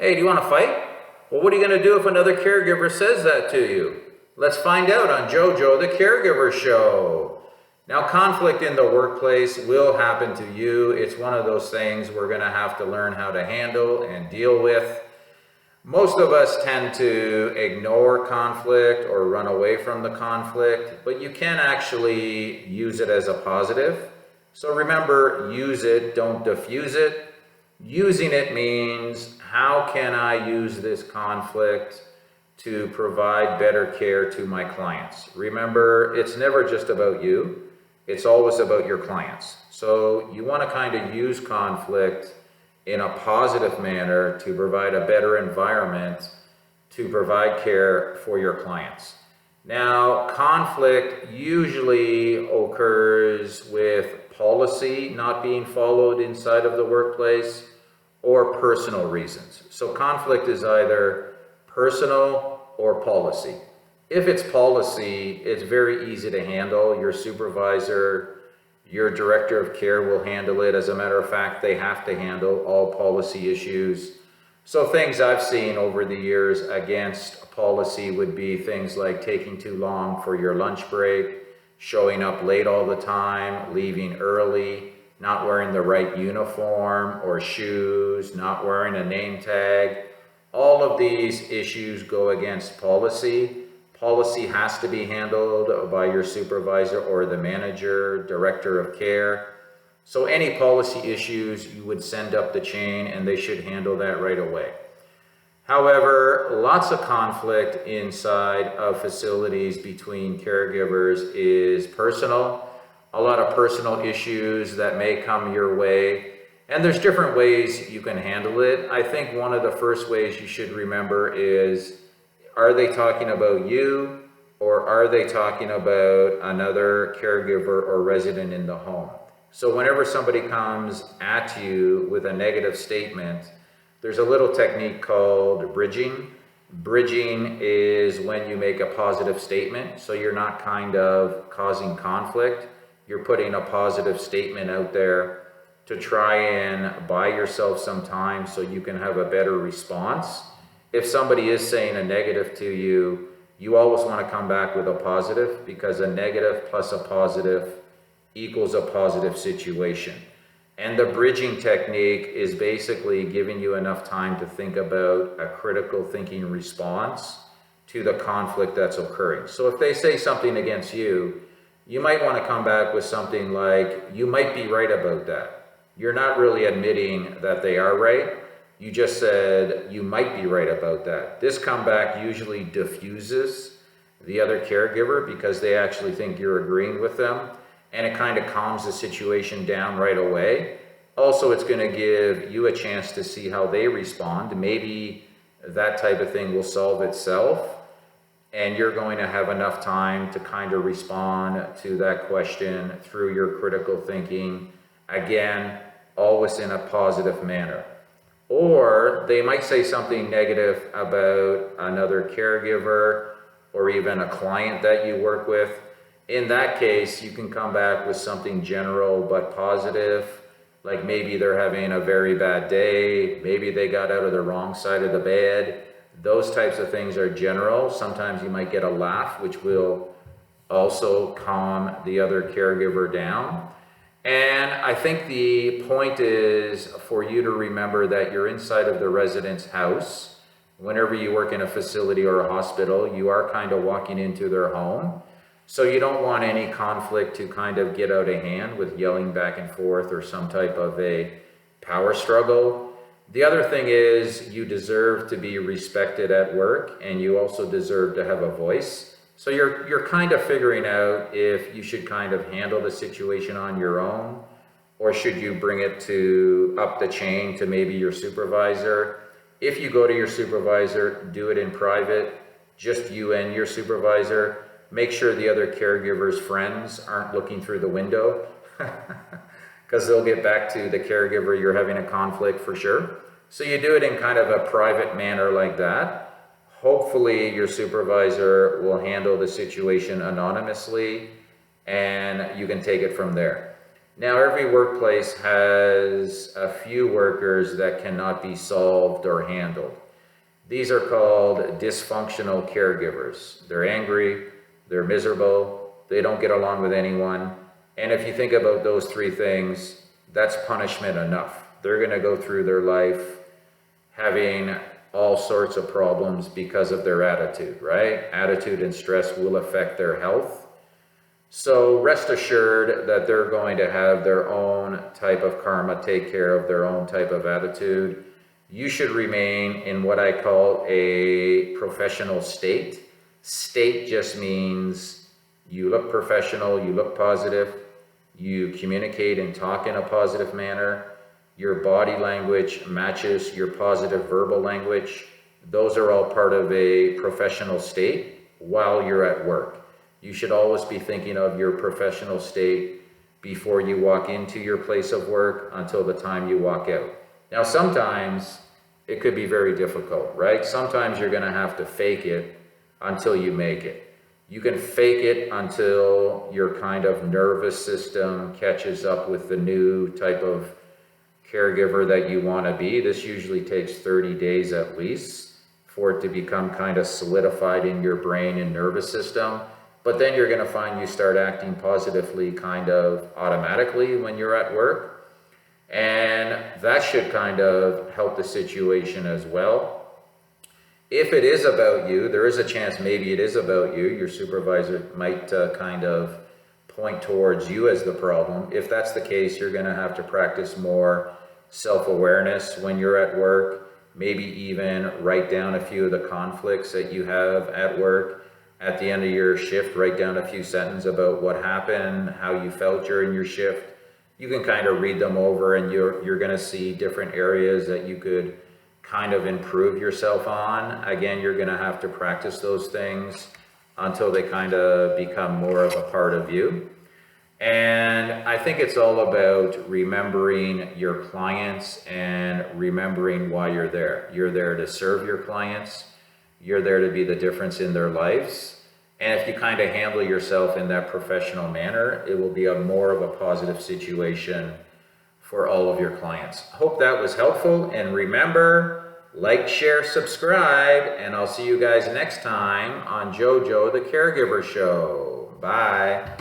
Hey, do you want to fight? Well, what are you going to do if another caregiver says that to you? Let's find out on JoJo the Caregiver Show. Now, conflict in the workplace will happen to you. It's one of those things we're going to have to learn how to handle and deal with. Most of us tend to ignore conflict or run away from the conflict, but you can actually use it as a positive. So remember, use it, don't diffuse it. Using it means, how can I use this conflict to provide better care to my clients? Remember, it's never just about you. It's always about your clients. So you want to kind of use conflict in a positive manner to provide a better environment to provide care for your clients. Now, conflict usually occurs with policy not being followed inside of the workplace or personal reasons. So conflict is either personal or policy. If it's policy, it's very easy to handle. Your supervisor, your director of care will handle it. As a matter of fact, they have to handle all policy issues. So things I've seen over the years against policy would be things like taking too long for your lunch break, showing up late all the time, leaving early, not wearing the right uniform or shoes, not wearing a name tag. All of these issues go against policy. Policy has to be handled by your supervisor or the manager, director of care. So any policy issues, you would send up the chain and they should handle that right away. However, lots of conflict inside of facilities between caregivers is personal. A lot of personal issues that may come your way. And there's different ways you can handle it. I think one of the first ways you should remember is, are they talking about you, or are they talking about another caregiver or resident in the home? So whenever somebody comes at you with a negative statement, there's a little technique called bridging. Bridging is when you make a positive statement, so you're not kind of causing conflict. You're putting a positive statement out there to try and buy yourself some time so you can have a better response. If somebody is saying a negative to you, you always want to come back with a positive, because a negative plus a positive equals a positive situation. And the bridging technique is basically giving you enough time to think about a critical thinking response to the conflict that's occurring. So if they say something against you, you might want to come back with something like, you might be right about that. You're not really admitting that they are right. You just said, you might be right about that. This comeback usually diffuses the other caregiver because they actually think you're agreeing with them, and it kind of calms the situation down right away. Also, it's going to give you a chance to see how they respond. Maybe that type of thing will solve itself, and you're going to have enough time to kind of respond to that question through your critical thinking. Again, always in a positive manner. Or they might say something negative about another caregiver or even a client that you work with. In that case, you can come back with something general but positive, like maybe they're having a very bad day, maybe they got out of the wrong side of the bed. Those types of things are general. Sometimes you might get a laugh, which will also calm the other caregiver down. And I think the point is for you to remember that you're inside of the resident's house. Whenever you work in a facility or a hospital, you are kind of walking into their home. So you don't want any conflict to kind of get out of hand with yelling back and forth or some type of a power struggle. The other thing is, you deserve to be respected at work, and you also deserve to have a voice. So you're kind of figuring out if you should kind of handle the situation on your own, or should you bring it to up the chain to maybe your supervisor. If you go to your supervisor, do it in private, just you and your supervisor. Make sure the other caregiver's friends aren't looking through the window, because they'll get back to the caregiver you're having a conflict for sure. So you do it in kind of a private manner like that. Hopefully your supervisor will handle the situation anonymously, and you can take it from there. Now, every workplace has a few workers that cannot be solved or handled. These are called dysfunctional caregivers. They're angry, they're miserable, they don't get along with anyone. And if you think about those three things, that's punishment enough. They're going to go through their life having all sorts of problems because of their attitude, right? Attitude and stress will affect their health. So rest assured that they're going to have their own type of karma, take care of their own type of attitude. You should remain in what I call a professional state. State just means you look professional, you look positive, you communicate and talk in a positive manner, your body language matches your positive verbal language. Those are all part of a professional state while you're at work. You should always be thinking of your professional state before you walk into your place of work until the time you walk out. Now, sometimes it could be very difficult, right? Sometimes you're going to have to fake it until you make it. You can fake it until your kind of nervous system catches up with the new type of caregiver that you want to be. This usually takes 30 days at least for it to become kind of solidified in your brain and nervous system. But then you're going to find you start acting positively kind of automatically when you're at work. And that should kind of help the situation as well. If it is about you, there is a chance maybe it is about you. Your supervisor might kind of point towards you as the problem. If that's the case, you're going to have to practice more self-awareness when you're at work. Maybe even write down a few of the conflicts that you have at work. At the end of your shift, write down a few sentences about what happened, how you felt during your shift. You can kind of read them over and you're going to see different areas that you could kind of improve yourself on. Again, you're going to have to practice those things until they kind of become more of a part of you. And I think it's all about remembering your clients and remembering why you're there. You're there to serve your clients. You're there to be the difference in their lives. And if you kind of handle yourself in that professional manner, it will be a more of a positive situation for all of your clients. Hope that was helpful. And remember, like, share, subscribe, and I'll see you guys next time on JoJo the Caregiver Show. Bye.